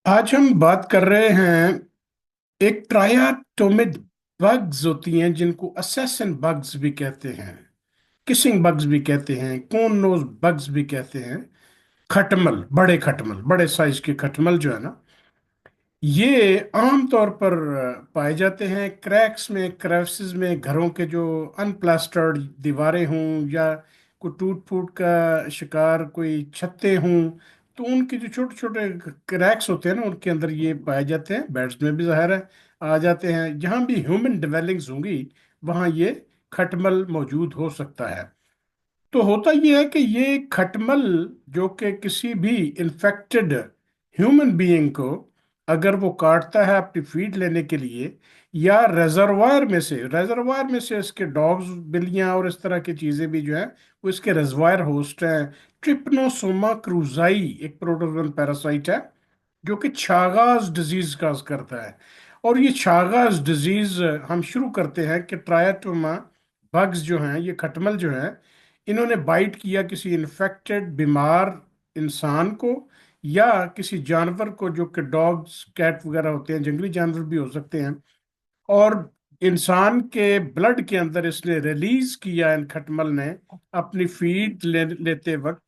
आज हम बात कर रहे हैं एक ट्रायाटोमिड बग्स होती हैं जिनको असैसिन बग्स भी कहते हैं। किसिंग बग्स भी कहते हैं, कोन नोज बग्स भी कहते हैं। खटमल, बड़े साइज के खटमल जो है ना, ये आम तौर पर पाए जाते हैं क्रैक्स में, क्रेविसेस में, घरों के जो अनप्लास्टर्ड दीवारें हों या कोई टूट फूट का शिकार कोई छतें हों, तो उनके जो छोटे छोटे क्रैक्स होते हैं ना, उनके अंदर ये पाए जाते हैं। बेड्स में भी ज़ाहिर है आ जाते हैं। जहाँ भी ह्यूमन डिवेलिंग्स होंगी वहाँ ये खटमल मौजूद हो सकता है। तो होता यह है कि ये खटमल जो कि किसी भी इन्फेक्टेड ह्यूमन बीइंग को अगर वो काटता है अपनी फीड लेने के लिए, या रिजर्वायर में से इसके डॉग्स, बिल्लियां और इस तरह की चीजें भी जो है वो इसके रिजर्वायर होस्ट हैं। ट्रिप्नोसोमा क्रूजाई एक प्रोटोजोन पैरासाइट है जो कि छागास डिजीज काज करता है। और ये छागास डिजीज हम शुरू करते हैं कि ट्रायटोमा बग्स जो हैं, ये खटमल जो हैं, इन्होंने बाइट किया किसी इन्फेक्टेड बीमार इंसान को या किसी जानवर को, जो कि डॉग्स कैट वगैरह होते हैं, जंगली जानवर भी हो सकते हैं। और इंसान के ब्लड के अंदर इसने रिलीज किया इन खटमल ने अपनी फीड लेते वक्त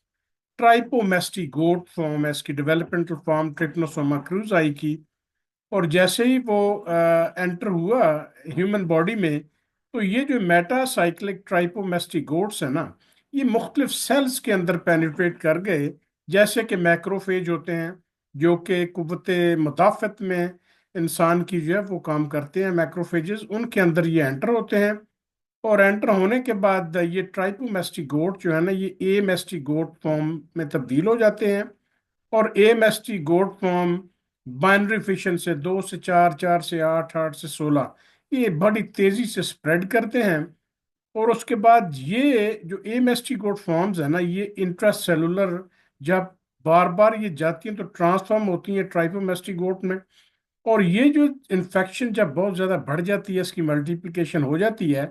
ट्राइपोमेस्टिगोट फॉर्म है इसकी, डेवलपमेंटल फॉर्म ट्रिप्नोसोमा क्रूजाई की। और जैसे ही वो एंटर हुआ ह्यूमन बॉडी में, तो ये जो मेटासाइक्लिक ट्राइपोमेस्टिगोट्स है ना, ये मुख्तलिफ सेल्स के अंदर पेनिट्रेट कर गए। जैसे कि मैक्रोफेज होते हैं जो कि कुव्वते मुदाफ़त में इंसान की जो है वो काम करते हैं, मैक्रोफेजेस उनके अंदर ये एंटर होते हैं। और एंटर होने के बाद ये ट्राइपोमेस्टिगोट जो है ना, ये ए मेस्टिगोट फॉर्म में तब्दील हो जाते हैं। और ए मेस्टिगोट फॉर्म बाइनरी फिशन से 2 से 4, 4 से 8, 8 से 16 ये बड़ी तेजी से स्प्रेड करते हैं। और उसके बाद ये जो ए मेस्टिगोट फॉर्म्स है ना, ये इंट्रासेलुलर जब बार बार ये जाती हैं तो ट्रांसफॉर्म होती हैं ट्राइपोमेस्टिगोट में। और ये जो इन्फेक्शन जब बहुत ज़्यादा बढ़ जाती है, इसकी मल्टीप्लिकेशन हो जाती है,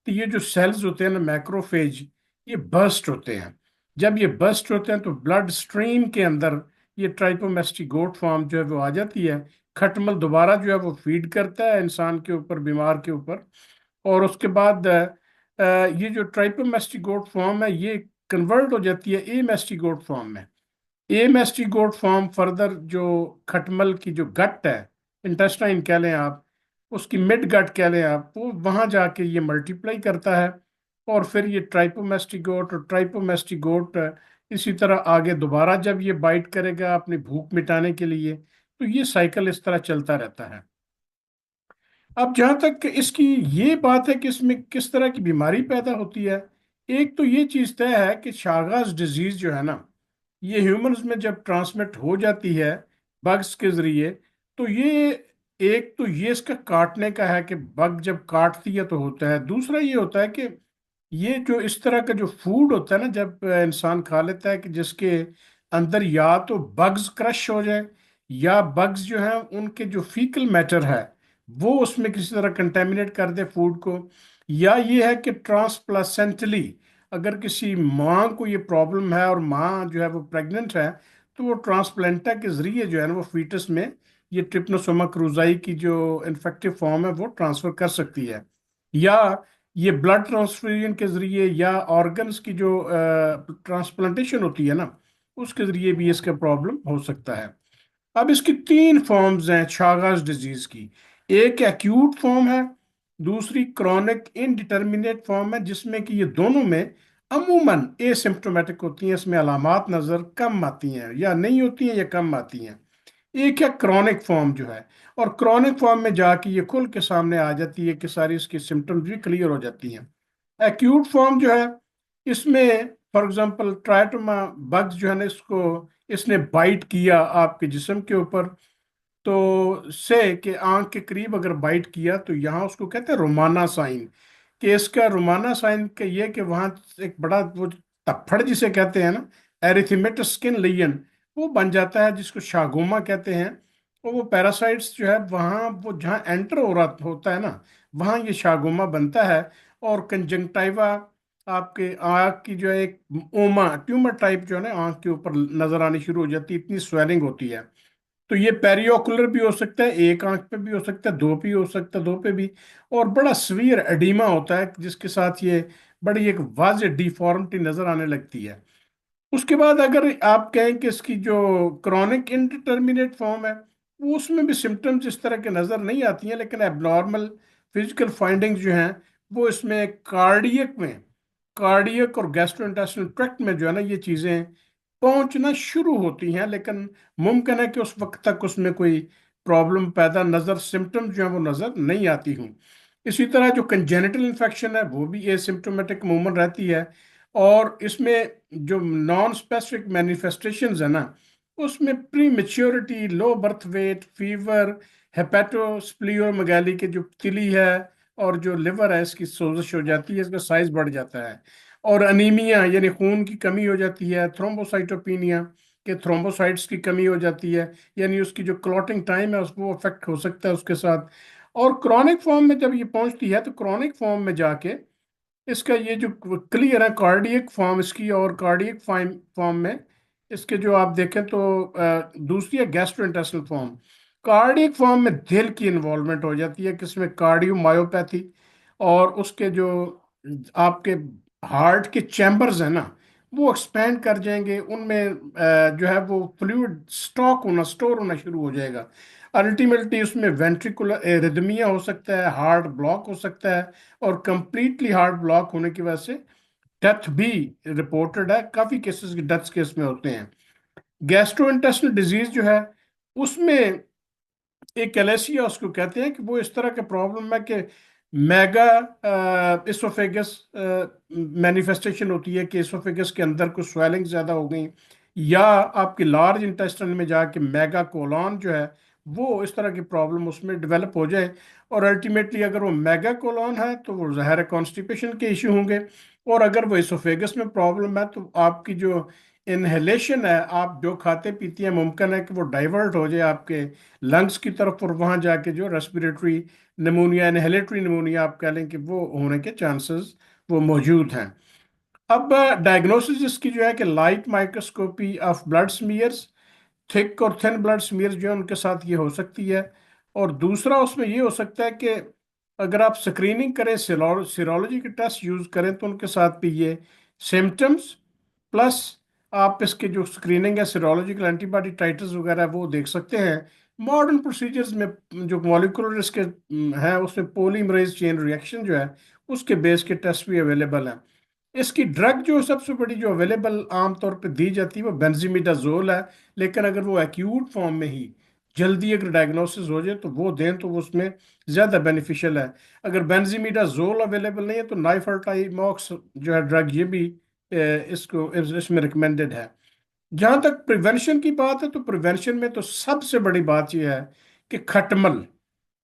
तो ये जो सेल्स होते हैं ना, मैक्रोफेज, ये बर्स्ट होते हैं। जब ये बर्स्ट होते हैं तो ब्लड स्ट्रीम के अंदर ये ट्राइपोमेस्टिगोट फॉर्म जो है वो आ जाती है। खटमल दोबारा जो है वो फीड करता है इंसान के ऊपर, बीमार के ऊपर। और उसके बाद ये जो ट्राइपोमेस्टिगोट फॉर्म है ये कन्वर्ट हो जाती है ए मेस्टिगोट फॉर्म में। ए मेस्टिगोट फॉर्म फर्दर जो खटमल की जो गट है, इंटेस्टाइन कह लें आप, उसकी मिड गट कह लें आप, वो वहां जाके ये मल्टीप्लाई करता है। और फिर ये ट्राइपोमेस्टिगोट और ट्राइपोमेस्टिगोट इसी तरह आगे दोबारा जब ये बाइट करेगा अपनी भूख मिटाने के लिए, तो ये साइकिल इस तरह चलता रहता है। अब जहां तक इसकी ये बात है कि इसमें किस तरह की बीमारी पैदा होती है, एक तो ये चीज तय है कि शागास डिजीज जो है ना, ये ह्यूमंस में जब ट्रांसमिट हो जाती है बग्स के जरिए, तो ये एक तो ये इसका काटने का है कि बग जब काटती है तो होता है। दूसरा ये होता है कि ये जो इस तरह का जो फूड होता है ना, जब इंसान खा लेता है कि जिसके अंदर या तो बग्स क्रश हो जाए, या बग्स जो है उनके जो फीकल मैटर है वो उसमें किसी तरह कंटेमिनेट कर दे फूड को, या ये है कि ट्रांसप्लासेंटली अगर किसी माँ को ये प्रॉब्लम है और माँ जो है वो प्रेग्नेंट है, तो वो ट्रांसप्लांटा के जरिए जो है ना वो फीटस में ये ट्रिप्नोसोमा क्रूजाई की जो इन्फेक्टिव फॉर्म है वो ट्रांसफर कर सकती है। या ये ब्लड ट्रांसफ्यूजन के जरिए या ऑर्गन्स की जो ट्रांसप्लांटेशन होती है ना, उसके जरिए भी इसका प्रॉब्लम हो सकता है। अब इसकी तीन फॉर्म्स हैं छागास डिजीज की। एक एक्यूट फॉर्म है, दूसरी क्रॉनिक इनडिटर्मिनेट फॉर्म है जिसमें कि ये दोनों में अमूमन एसिम्प्टोमेटिक होती हैं, इसमें अलामात नज़र कम आती हैं या नहीं होती हैं या कम आती हैं। एक है क्रॉनिक फॉर्म जो है, और क्रॉनिक फॉर्म में जाके ये खुल के सामने आ जाती है कि सारी इसकी सिम्टम्स भी क्लियर हो जाती हैं। एक्यूट फॉर्म जो है, इसमें फॉर एग्जांपल ट्राइटोमा बग्स जो है ना, इसको इसने बाइट किया आपके जिस्म के ऊपर, तो से कि आंख के करीब अगर बाइट किया तो यहाँ उसको कहते हैं रोमाना साइन। कि इसका रोमाना साइन का ये कि वहाँ एक बड़ा वो तप्पड़ जिसे कहते हैं ना, एरिथमेटस स्किन लीजन, वो बन जाता है जिसको शागोमा कहते हैं। और वो पैरासाइट्स जो है वहाँ वो जहाँ एंटर हो रहा होता है ना, वहाँ ये शागोमा बनता है। और कंजंक्टाइवा आपके आँख की जो है एक ओमा ट्यूमर टाइप जो है ना आँख के ऊपर नजर आनी शुरू हो जाती है, इतनी स्वेलिंग होती है। तो ये पेरियोकुलर भी हो सकता है, एक आंख पे भी हो सकता है, दो पे हो सकता है, दो पे भी। और बड़ा सीवियर एडिमा होता है जिसके साथ ये बड़ी एक वाज़ेह डिफॉर्मिटी नजर आने लगती है। उसके बाद अगर आप कहें कि इसकी जो क्रॉनिक इंडिटरमिनेट फॉर्म है, वो उसमें भी सिम्टम्स इस तरह के नजर नहीं आती हैं, लेकिन एबनॉर्मल फिजिकल फाइंडिंग्स जो हैं वो इसमें कार्डियक और गैस्ट्रोइंटेस्टिनल ट्रैक्ट में जो है ना ये चीजें पहुंचना शुरू होती हैं, लेकिन मुमकिन है कि उस वक्त तक उसमें कोई प्रॉब्लम पैदा नजर सिम्टम्स जो है वो नजर नहीं आती हूँ। इसी तरह जो कंजेनिटल इन्फेक्शन है वो भी एसिम्टोमेटिक अमूमन रहती है। और इसमें जो नॉन स्पेसिफिक मैनिफेस्टेशंस है ना, उसमें pre maturity, low birth weight, fever, hepatosplenomegaly के जो तिली है और जो लिवर है इसकी सोजिश हो जाती है, इसका साइज बढ़ जाता है। और अनीमिया यानी खून की कमी हो जाती है, थ्रोम्बोसाइटोपिनिया के थ्रोम्बोसाइट्स की कमी हो जाती है, यानी उसकी जो क्लॉटिंग टाइम है उसको अफेक्ट हो सकता है उसके साथ। और क्रॉनिक फॉर्म में जब ये पहुंचती है तो क्रॉनिक फॉर्म में जाके इसका ये जो क्लियर है कार्डियक फॉर्म इसकी, और कार्डियक फॉर्म में इसके जो आप देखें तो दूसरी है गैस्ट्रोइंटेस्टिनल फॉर्म। कार्डियक फॉर्म में दिल की इन्वॉल्वमेंट हो जाती है, किसमें कार्डियोमायोपैथी। और उसके जो आपके हार्ट के चैम्बर्स हैं ना वो एक्सपेंड कर जाएंगे, उनमें जो है वो फ्लूइड स्टोर होना शुरू हो जाएगा। अल्टीमेटली उसमें वेंट्रिकुलर एरिथमिया हो सकता है, हार्ट ब्लॉक हो सकता है, और कंप्लीटली हार्ट ब्लॉक होने की वजह से डेथ भी रिपोर्टेड है, काफी केसेस डेथ केस में होते हैं। गैस्ट्रोइंटेस्टिनल डिजीज जो है उसमें एक एलेसिया उसको कहते हैं कि वो इस तरह का प्रॉब्लम है कि मेगा इसोफेगस मैनिफेस्टेशन होती है कि इसोफेगस के अंदर कुछ स्वेलिंग ज्यादा हो गई, या आपके लार्ज इंटेस्टाइन में जाके मेगा कोलॉन जो है वो इस तरह की प्रॉब्लम उसमें डेवलप हो जाए। और अल्टीमेटली अगर वो मेगा कोलॉन है तो वो ज़ाहिर है कॉन्स्टिपेशन के इश्यू होंगे। और अगर वो इसोफेगस में प्रॉब्लम है तो आपकी जो इनहेलेशन है, आप जो खाते पीती हैं, मुमकिन है कि वो डाइवर्ट हो जाए आपके लंग्स की तरफ, और वहां जाके जो रेस्पिरेटरी निमोनिया, इनहेलेटरी निमोनिया आप कह लें कि वो होने के चांसेस वो मौजूद हैं। अब डायग्नोसिस इसकी जो है कि light microscopy of blood smears, thick और थिन ब्लड स्मीयर्स जो है उनके साथ ये हो सकती है। और दूसरा उसमें ये हो सकता है कि अगर आप स्क्रीनिंग करें, सीरोलॉजी के टेस्ट यूज करें तो उनके साथ भी ये सिम्टम्स प्लस आप इसके जो स्क्रीनिंग है सीरोलॉजिकल एंटीबॉडी टाइटर्स वगैरह वो देख सकते हैं। मॉडर्न प्रोसीजर्स में जो मॉलिक्यूलर इसके हैं उसमें पॉलीमरेज चेन रिएक्शन जो है उसके बेस के टेस्ट भी अवेलेबल हैं। इसकी ड्रग जो सबसे बड़ी जो अवेलेबल आमतौर पे दी जाती है वो बेंजीमिडाजोल है, लेकिन अगर वो एक्यूट फॉर्म में ही जल्दी अगर डायग्नोसिस हो जाए तो वो दें तो वो उसमें ज़्यादा बेनिफिशियल है। अगर बेंजीमिडाजोल अवेलेबल नहीं है तो नाइफर्टाइमॉक्स जो है ड्रग ये भी इसमें रिकमेंडेड है। जहाँ तक प्रिवेंशन की बात है तो प्रिवेंशन में तो सबसे बड़ी बात यह है कि खटमल,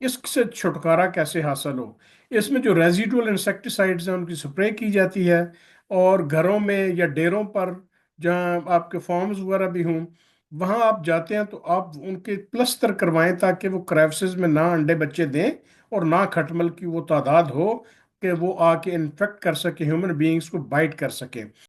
इससे छुटकारा कैसे हासिल हो। इसमें जो रेजिडुअल इंसेक्टिसाइड्स हैं उनकी स्प्रे की जाती है, और घरों में या डेरों पर जहाँ आपके फॉर्म्स वगैरह भी हों वहाँ आप जाते हैं तो आप उनके प्लस्तर करवाएं ताकि वो क्रेविसेस में ना अंडे बच्चे दें, और ना खटमल की वो तादाद हो कि वो आके इन्फेक्ट कर सके, ह्यूमन बीइंग्स को बाइट कर सके।